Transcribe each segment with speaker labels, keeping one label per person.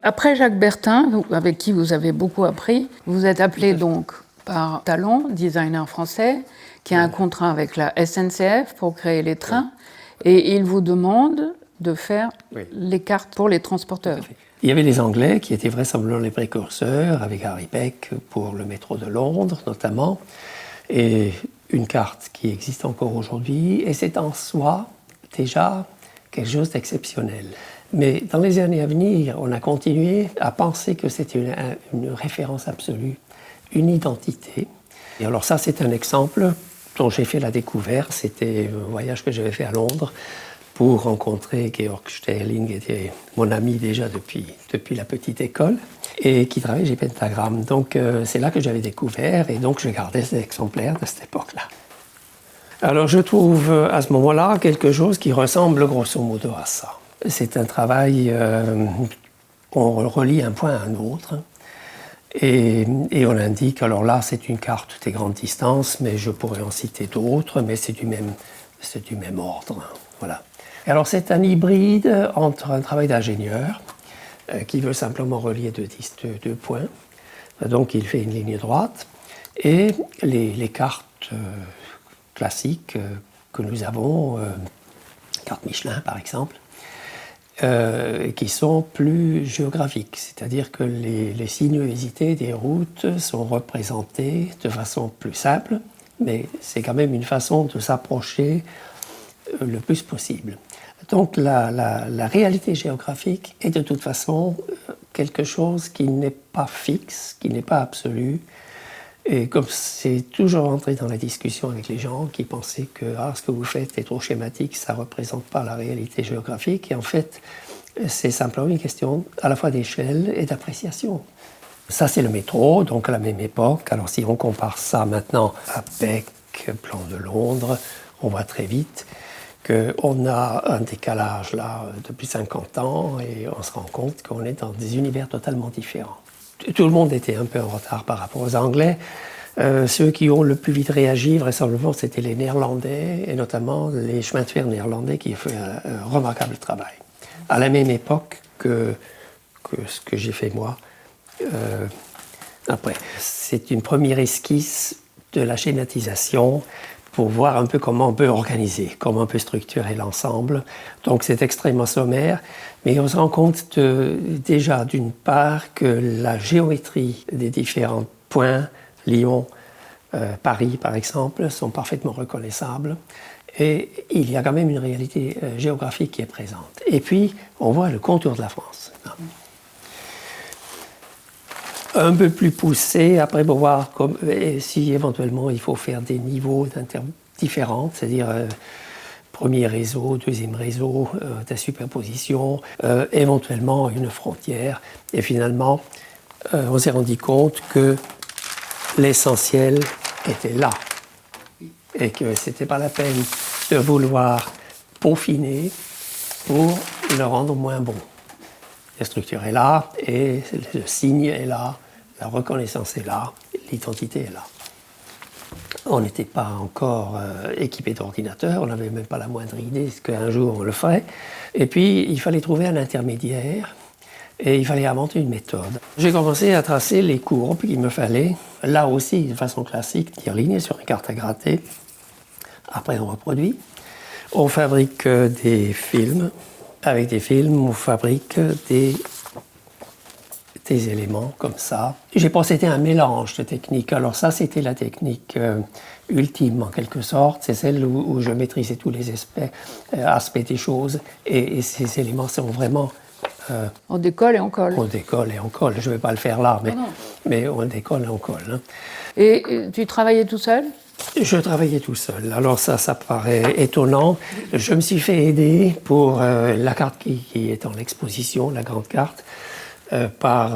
Speaker 1: Après Jacques Bertin, avec qui vous avez beaucoup appris, vous êtes appelé donc par Talon, designer français, qui a un contrat avec la SNCF pour créer les trains, et il vous demande de faire les cartes pour les transporteurs.
Speaker 2: Il y avait les Anglais qui étaient vraisemblablement les précurseurs, avec Harry Beck pour le métro de Londres notamment, et une carte qui existe encore aujourd'hui, et c'est en soi déjà quelque chose d'exceptionnel. Mais dans les années à venir, on a continué à penser que c'était une référence absolue, une identité. Et alors ça, c'est un exemple dont j'ai fait la découverte. C'était un voyage que j'avais fait à Londres pour rencontrer Georg Sterling, qui était mon ami déjà depuis la petite école, et qui travaillait chez Pentagram. Donc c'est là que j'avais découvert, et donc je gardais cet exemplaire de cette époque-là. Alors je trouve à ce moment-là quelque chose qui ressemble grosso modo à ça. C'est un travail, on relie un point à un autre, et on indique, alors là c'est une carte des grandes distances, mais je pourrais en citer d'autres, mais c'est du même ordre. Voilà. Alors c'est un hybride entre un travail d'ingénieur qui veut simplement relier deux points, donc il fait une ligne droite, et les cartes classiques que nous avons, carte Michelin par exemple, qui sont plus géographiques, c'est-à-dire que les sinuosités des routes sont représentées de façon plus simple, mais c'est quand même une façon de s'approcher le plus possible. Donc la réalité géographique est de toute façon quelque chose qui n'est pas fixe, qui n'est pas absolu. Et comme c'est toujours entré dans la discussion avec les gens qui pensaient que ce que vous faites est trop schématique, ça ne représente pas la réalité géographique. Et en fait, c'est simplement une question à la fois d'échelle et d'appréciation. Ça, c'est le métro, donc à la même époque. Alors si on compare ça maintenant à Beck, plan de Londres, on voit très vite qu'on a un décalage là depuis 50 ans et on se rend compte qu'on est dans des univers totalement différents. Tout le monde était un peu en retard par rapport aux Anglais. Ceux qui ont le plus vite réagi, vraisemblablement, c'était les Néerlandais, et notamment les chemins de fer néerlandais qui ont fait un remarquable travail. À la même époque que ce que j'ai fait moi. Après, c'est une première esquisse de la schématisation pour voir un peu comment on peut organiser, comment on peut structurer l'ensemble. Donc c'est extrêmement sommaire, mais on se rend compte déjà d'une part que la géométrie des différents points, Lyon, Paris par exemple, sont parfaitement reconnaissables. Et il y a quand même une réalité géographique qui est présente. Et puis, on voit le contour de la France. Un peu plus poussé, après pour voir si éventuellement il faut faire des niveaux différents, c'est-à-dire premier réseau, deuxième réseau, de superposition, éventuellement une frontière. Et finalement, on s'est rendu compte que l'essentiel était là et que ce n'était pas la peine de vouloir peaufiner pour le rendre moins bon. La structure est là, et le signe est là, la reconnaissance est là, l'identité est là. On n'était pas encore équipé d'ordinateurs, on n'avait même pas la moindre idée qu'un jour on le ferait. Et puis, il fallait trouver un intermédiaire, et il fallait inventer une méthode. J'ai commencé à tracer les courbes qu'il me fallait, là aussi de façon classique, tireligne sur une carte à gratter. Après, on reproduit. On fabrique des films. Avec des films, on fabrique des éléments comme ça. J'ai pensé que c'était un mélange de techniques. Alors ça, c'était la technique ultime, en quelque sorte. C'est celle où je maîtrisais tous les aspects des choses. Et ces éléments sont vraiment...
Speaker 1: On décolle et on colle.
Speaker 2: On décolle et on colle. Je ne vais pas le faire là, mais on décolle et on colle. Hein.
Speaker 1: Et tu travaillais tout seul ?
Speaker 2: Je travaillais tout seul. Alors ça paraît étonnant. Je me suis fait aider pour la carte qui est en exposition, la grande carte, par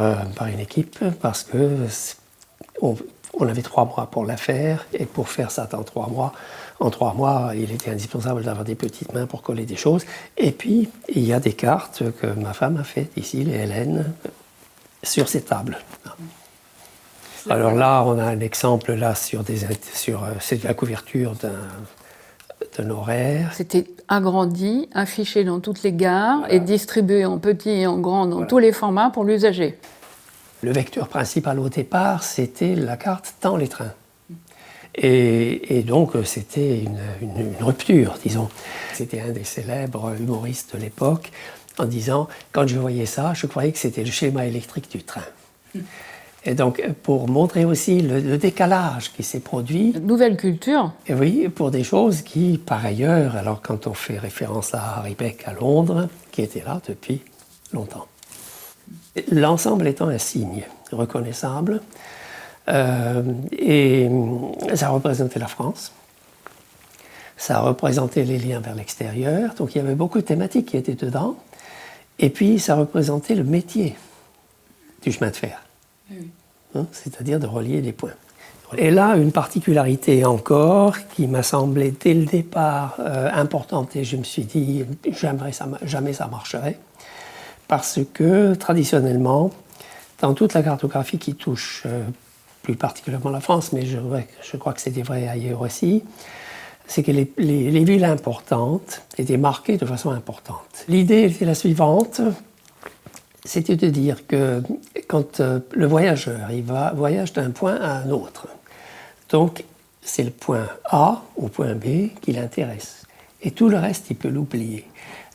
Speaker 2: une équipe, parce que on avait 3 mois pour la faire, et pour faire ça en 3 mois, il était indispensable d'avoir des petites mains pour coller des choses. Et puis, il y a des cartes que ma femme a faites ici, les Hélène, sur ces tables. Alors là, on a un exemple là c'est la couverture d'honoraires.
Speaker 1: C'était agrandi, affiché dans toutes les gares et distribué en petit et en grand dans tous les formats pour l'usager.
Speaker 2: Le vecteur principal au départ, c'était la carte dans les trains. Et donc, c'était une rupture, disons. C'était un des célèbres humoristes de l'époque en disant, quand je voyais ça, je croyais que c'était le schéma électrique du train. Et donc, pour montrer aussi le décalage qui s'est produit.
Speaker 1: Nouvelle culture.
Speaker 2: Et oui, pour des choses qui, par ailleurs, alors quand on fait référence à Harry Beck à Londres, qui était là depuis longtemps. L'ensemble étant un signe reconnaissable, et ça représentait la France, ça représentait les liens vers l'extérieur, donc il y avait beaucoup de thématiques qui étaient dedans, et puis ça représentait le métier du chemin de fer, c'est-à-dire de relier des points. Et là, une particularité encore qui m'a semblé dès le départ importante, et je me suis dit jamais ça marcherait, parce que traditionnellement, dans toute la cartographie qui touche plus particulièrement la France, mais je crois que c'était vrai ailleurs aussi, c'est que les villes importantes étaient marquées de façon importante. L'idée était la suivante, c'était de dire que quand le voyageur voyage d'un point à un autre, donc c'est le point A au point B qui l'intéresse. Et tout le reste, il peut l'oublier.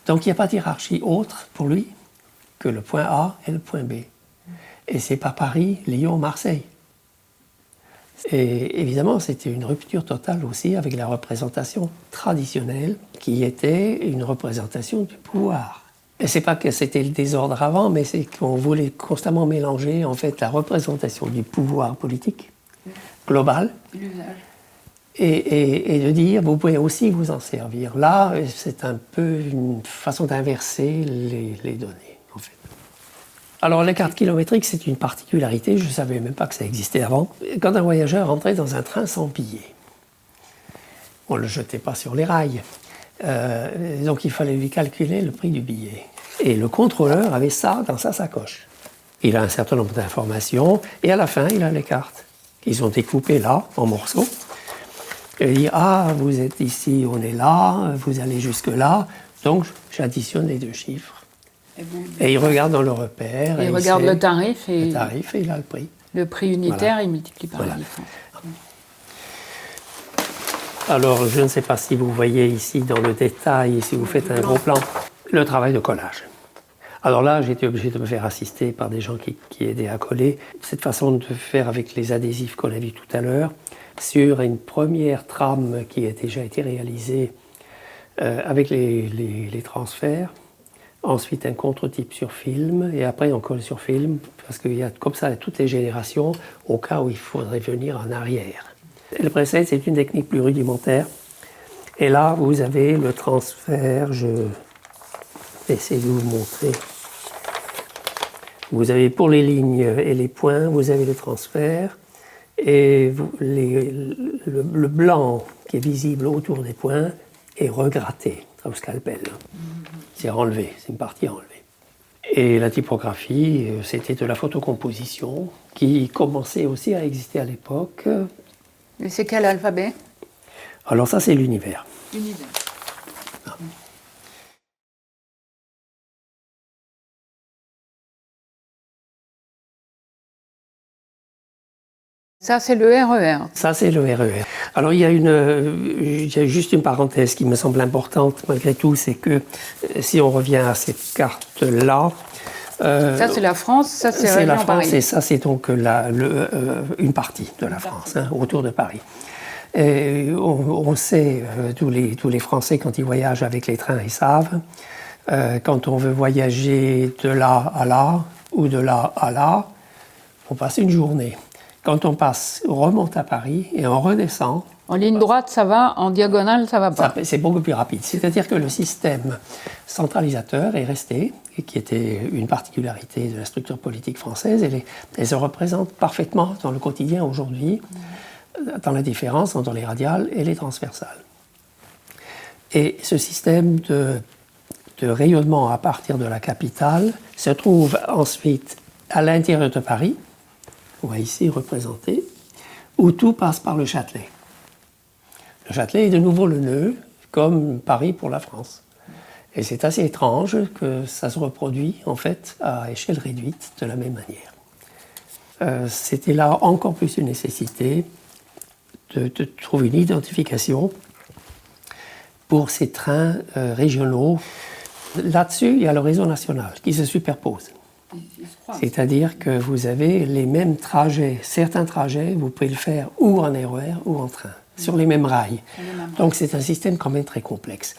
Speaker 2: Donc il n'y a pas de hiérarchie autre pour lui que le point A et le point B. Et c'est pas Paris, Lyon, Marseille. Et évidemment, c'était une rupture totale aussi avec la représentation traditionnelle qui était une représentation du pouvoir. Et c'est pas que c'était le désordre avant, mais c'est qu'on voulait constamment mélanger en fait la représentation du pouvoir politique global et de dire vous pouvez aussi vous en servir. Là, c'est un peu une façon d'inverser les données. Alors, les cartes kilométriques, c'est une particularité, je ne savais même pas que ça existait avant. Quand un voyageur entrait dans un train sans billet, on ne le jetait pas sur les rails, donc il fallait lui calculer le prix du billet. Et le contrôleur avait ça dans sa sacoche. Il a un certain nombre d'informations, et à la fin, il a les cartes. Ils ont découpées là, en morceaux, et il dit « Ah, vous êtes ici, on est là, vous allez jusque là », donc j'additionne les deux chiffres. Et il regarde dans le repère.
Speaker 1: Il regarde le tarif et
Speaker 2: il a le prix.
Speaker 1: Le prix unitaire, il multiplie par la différence.
Speaker 2: Alors, je ne sais pas si vous voyez ici dans le détail, si vous faites un gros plan, le travail de collage. Alors là, j'ai été obligé de me faire assister par des gens qui aidaient à coller. Cette façon de faire avec les adhésifs qu'on a vus tout à l'heure, sur une première trame qui a déjà été réalisée avec les transferts. Ensuite, un contre-type sur film, et après, on colle sur film, parce qu'il y a comme ça toutes les générations, au cas où il faudrait venir en arrière. Le preset, c'est une technique plus rudimentaire. Et là, vous avez le transfert, je vais essayer de vous montrer. Vous avez pour les lignes et les points, vous avez le transfert, et le blanc qui est visible autour des points est regratté au scalpel. C'est enlevé, c'est une partie enlevée. Et la typographie, c'était de la photocomposition qui commençait aussi à exister à l'époque.
Speaker 1: Et c'est quel alphabet?
Speaker 2: Alors ça, c'est l'univers.
Speaker 1: Univers.
Speaker 2: Ah.
Speaker 1: Ça, c'est le RER.
Speaker 2: Ça, c'est le RER. Alors, il y a juste une parenthèse qui me semble importante, malgré tout, c'est que si on revient à cette carte-là...
Speaker 1: ça, c'est la France, ça, c'est
Speaker 2: la France,
Speaker 1: Paris.
Speaker 2: et ça, c'est donc une partie de la France, autour de Paris. Et on sait, tous les Français, quand ils voyagent avec les trains, ils savent, quand on veut voyager de là à là, ou de là à là, on passe une journée. Quand on remonte à Paris et on redescend...
Speaker 1: En ligne droite, ça va, en diagonale, ça va pas.
Speaker 2: C'est beaucoup plus rapide. C'est-à-dire que le système centralisateur est resté, et qui était une particularité de la structure politique française, et elle se représente parfaitement dans le quotidien aujourd'hui, dans la différence entre les radiales et les transversales. Et ce système de rayonnement à partir de la capitale se trouve ensuite à l'intérieur de Paris, on va ici représenter, où tout passe par le Châtelet. Le Châtelet est de nouveau le nœud comme Paris pour la France. Et c'est assez étrange que ça se reproduit en fait à échelle réduite de la même manière. C'était là encore plus une nécessité de trouver une identification pour ces trains régionaux. Là-dessus, il y a le réseau national qui se superpose. C'est-à-dire que vous avez les mêmes trajets. Certains trajets, vous pouvez le faire ou en RER ou en train, sur les mêmes rails. Donc c'est un système quand même très complexe.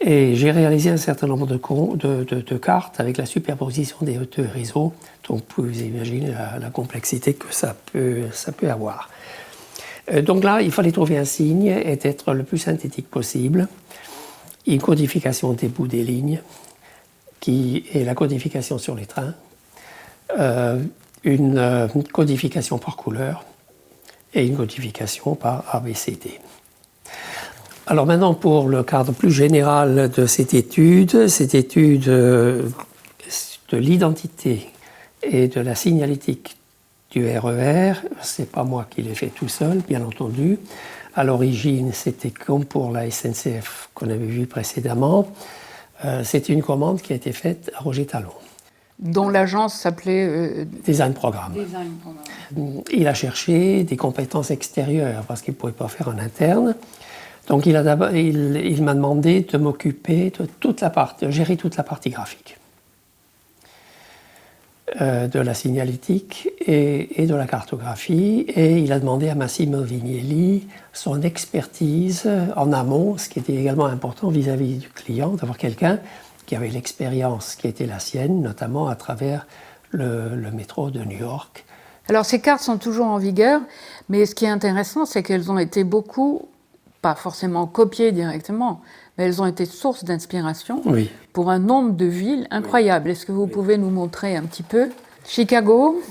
Speaker 2: Et j'ai réalisé un certain nombre de cartes avec la superposition des deux réseaux. Donc vous pouvez imaginer la complexité que ça peut avoir. Donc là, il fallait trouver un signe et être le plus synthétique possible. Une codification des bouts des lignes, qui est la codification sur les trains, une codification par couleur et une codification par ABCD. Alors maintenant, pour le cadre plus général de cette étude de l'identité et de la signalétique du RER, ce n'est pas moi qui l'ai fait tout seul, bien entendu. À l'origine, c'était comme pour la SNCF qu'on avait vu précédemment. C'était une commande qui a été faite à Roger Talon.
Speaker 1: Dont l'agence s'appelait
Speaker 2: Design Programme. Il a cherché des compétences extérieures parce qu'il ne pouvait pas faire en interne. Donc il m'a demandé de m'occuper de gérer toute la partie graphique. De la signalétique et de la cartographie, et il a demandé à Massimo Vignelli son expertise en amont, ce qui était également important vis-à-vis du client, d'avoir quelqu'un qui avait l'expérience qui était la sienne, notamment à travers le métro de New York.
Speaker 1: Alors ces cartes sont toujours en vigueur, mais ce qui est intéressant, c'est qu'elles ont été beaucoup, pas forcément copiées directement, mais elles ont été source d'inspiration pour un nombre de villes incroyables. Est-ce que vous pouvez nous montrer un petit peu? Chicago,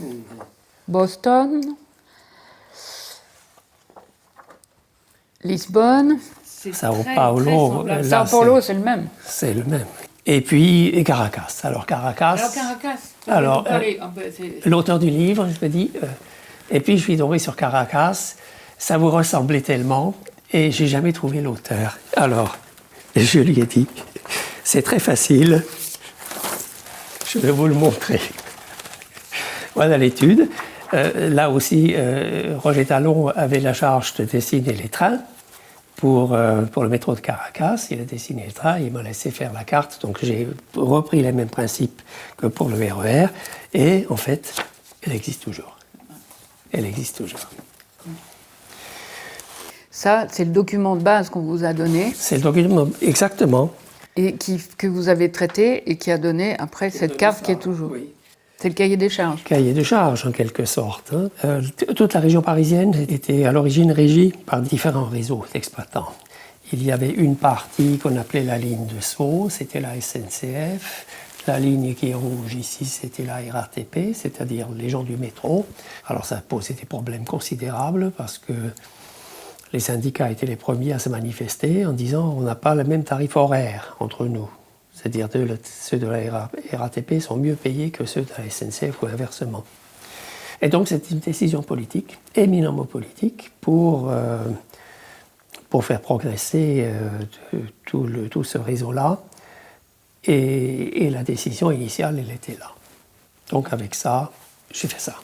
Speaker 1: Boston, Lisbonne,
Speaker 2: Sao Paulo,
Speaker 1: Sao Paulo, c'est le même.
Speaker 2: C'est le même. Et puis Caracas. Alors Caracas. L'auteur du livre, je me dis. Et puis je suis tombé sur Caracas. Ça vous ressemblait tellement, et j'ai jamais trouvé l'auteur. Alors je lui ai dit, c'est très facile. Je vais vous le montrer. Voilà l'étude. Là aussi, Roger Talon avait la charge de dessiner les trains. Pour le métro de Caracas, il a dessiné le train, il m'a laissé faire la carte, donc j'ai repris les mêmes principes que pour le RER, et en fait, elle existe toujours. Elle existe toujours.
Speaker 1: Ça, c'est le document de base qu'on vous a donné.
Speaker 2: C'est le document, exactement.
Speaker 1: Et que vous avez traité et qui a donné après cette carte qui est toujours.
Speaker 2: Oui.
Speaker 1: C'est le cahier des charges.
Speaker 2: Cahier de charges, en quelque sorte. Toute la région parisienne était à l'origine régie par différents réseaux d'exploitants. Il y avait une partie qu'on appelait la ligne de Sceaux, c'était la SNCF. La ligne qui est rouge ici, c'était la RATP, c'est-à-dire les gens du métro. Alors ça posait des problèmes considérables parce que les syndicats étaient les premiers à se manifester en disant on n'a pas le même tarif horaire entre nous. C'est-à-dire ceux de la RATP sont mieux payés que ceux de la SNCF ou inversement. Et donc c'est une décision politique, éminemment politique, pour faire progresser tout ce réseau-là. Et la décision initiale, elle était là. Donc avec ça, j'ai fait ça.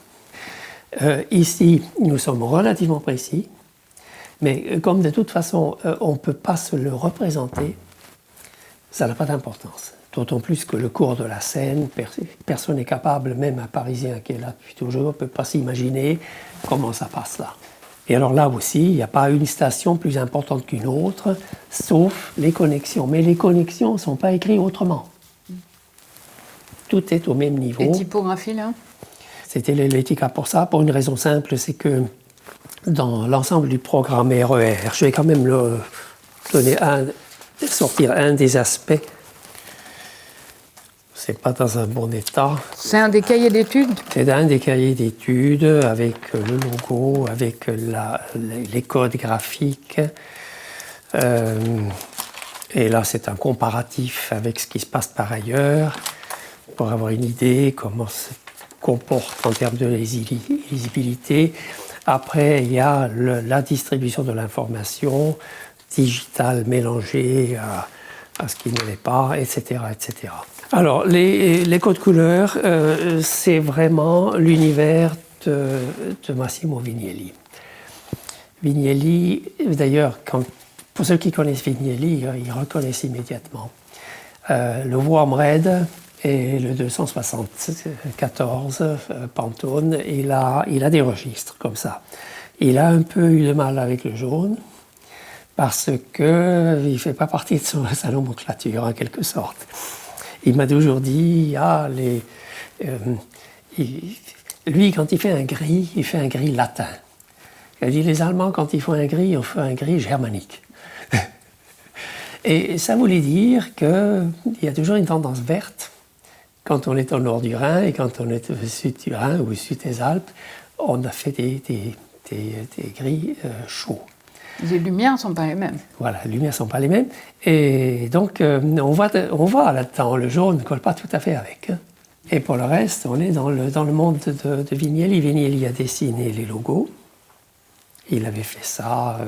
Speaker 2: Ici, nous sommes relativement précis, mais comme de toute façon, on ne peut pas se le représenter, ça n'a pas d'importance. D'autant plus que le cours de la Seine, personne n'est capable, même un Parisien qui est là depuis toujours, ne peut pas s'imaginer comment ça passe là. Et alors là aussi, il n'y a pas une station plus importante qu'une autre, sauf les connexions. Mais les connexions ne sont pas écrites autrement. Tout est au même niveau.
Speaker 1: Et typographie, là?
Speaker 2: C'était l'Helvética pour ça, pour une raison simple, c'est que dans l'ensemble du programme RER, je vais quand même sortir un des aspects. C'est pas dans un bon état.
Speaker 1: C'est un des cahiers d'études?
Speaker 2: C'est un des cahiers d'études avec le logo, avec les codes graphiques. Et là, c'est un comparatif avec ce qui se passe par ailleurs, pour avoir une idée comment se comporte en termes de lisibilité. Après, il y a la distribution de l'information digital mélangé à ce qui ne l'est pas, etc., etc. Alors, les codes couleurs, c'est vraiment l'univers de Massimo Vignelli. Vignelli, d'ailleurs, pour ceux qui connaissent Vignelli, ils reconnaissent immédiatement. Le Warm Red et le 274 Pantone, il a des registres comme ça. Il a un peu eu de mal avec le jaune parce qu'il ne fait pas partie de sa nomenclature en quelque sorte. Il m'a toujours dit, lui quand il fait un gris latin. Il a dit, les Allemands quand ils font un gris, ils font un gris germanique. Et ça voulait dire qu'il y a toujours une tendance verte. Quand on est au nord du Rhin et quand on est au sud du Rhin ou au sud des Alpes, on a fait des gris chauds.
Speaker 1: Les lumières ne sont pas les mêmes.
Speaker 2: Voilà, les lumières ne sont pas les mêmes. Et donc, on voit là-dedans, le jaune ne colle pas tout à fait avec. Et pour le reste, on est dans le monde de Vignelli. Vignelli a dessiné les logos. Il avait fait ça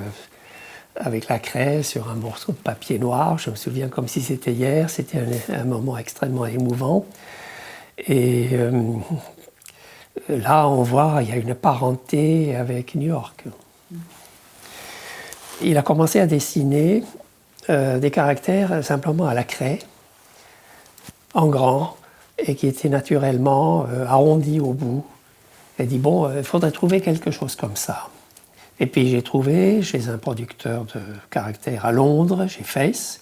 Speaker 2: avec la craie sur un morceau de papier noir. Je me souviens comme si c'était hier. C'était un moment extrêmement émouvant. Et là, on voit, il y a une parenté avec New York. Il a commencé à dessiner des caractères simplement à la craie, en grand, et qui étaient naturellement arrondis au bout. Il a dit, bon, il faudrait trouver quelque chose comme ça. Et puis j'ai trouvé, chez un producteur de caractères à Londres, chez Face,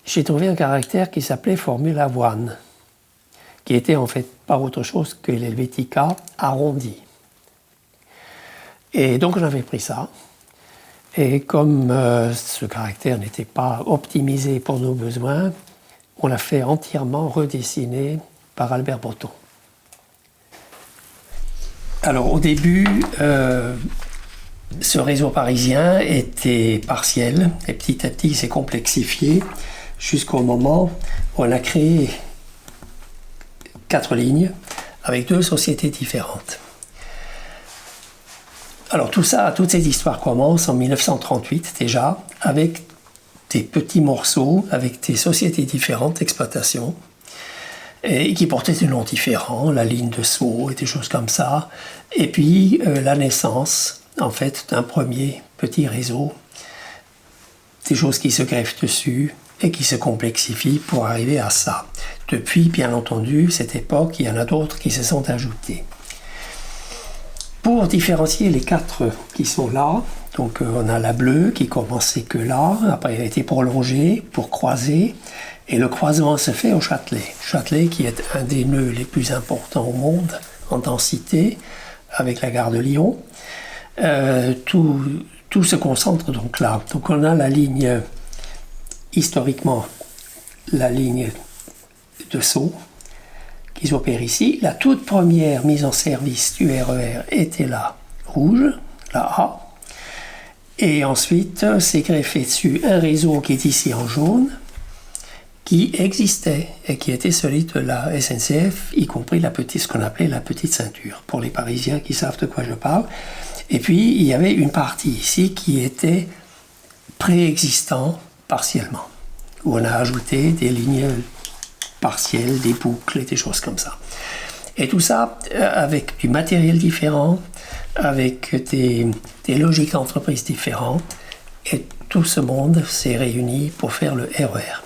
Speaker 2: j'ai trouvé un caractère qui s'appelait Formula One, qui était en fait pas autre chose que l'Helvetica arrondi. Et donc j'avais pris ça. Et comme ce caractère n'était pas optimisé pour nos besoins, on l'a fait entièrement redessiner par Albert Breton. Alors au début, ce réseau parisien était partiel et petit à petit il s'est complexifié jusqu'au moment où on a créé 4 lignes avec 2 sociétés différentes. Alors tout ça, toutes ces histoires commencent en 1938 déjà, avec des petits morceaux, avec des sociétés différentes d'exploitation, et qui portaient des noms différents, la ligne de Sceaux et des choses comme ça, et puis la naissance, en fait, d'un premier petit réseau, des choses qui se greffent dessus et qui se complexifient pour arriver à ça. Depuis, bien entendu, cette époque, il y en a d'autres qui se sont ajoutés. Pour différencier les 4 qui sont là, donc on a la bleue qui commençait que là, après elle a été prolongée pour croiser, et le croisement se fait au Châtelet. Châtelet qui est un des nœuds les plus importants au monde en densité, avec la gare de Lyon. Tout se concentre donc là. Donc on a la ligne, historiquement, la ligne de Sceaux, qui s'opère ici. La toute première mise en service du RER était là, rouge, la A. Et ensuite, s'est greffé dessus un réseau qui est ici en jaune, qui existait et qui était celui de la SNCF, y compris ce qu'on appelait la petite ceinture, pour les Parisiens qui savent de quoi je parle. Et puis, il y avait une partie ici qui était préexistant partiellement, où on a ajouté des lignes partielles, des boucles et des choses comme ça. Et tout ça avec du matériel différent, avec des logiques d'entreprise différentes, et tout ce monde s'est réuni pour faire le RER.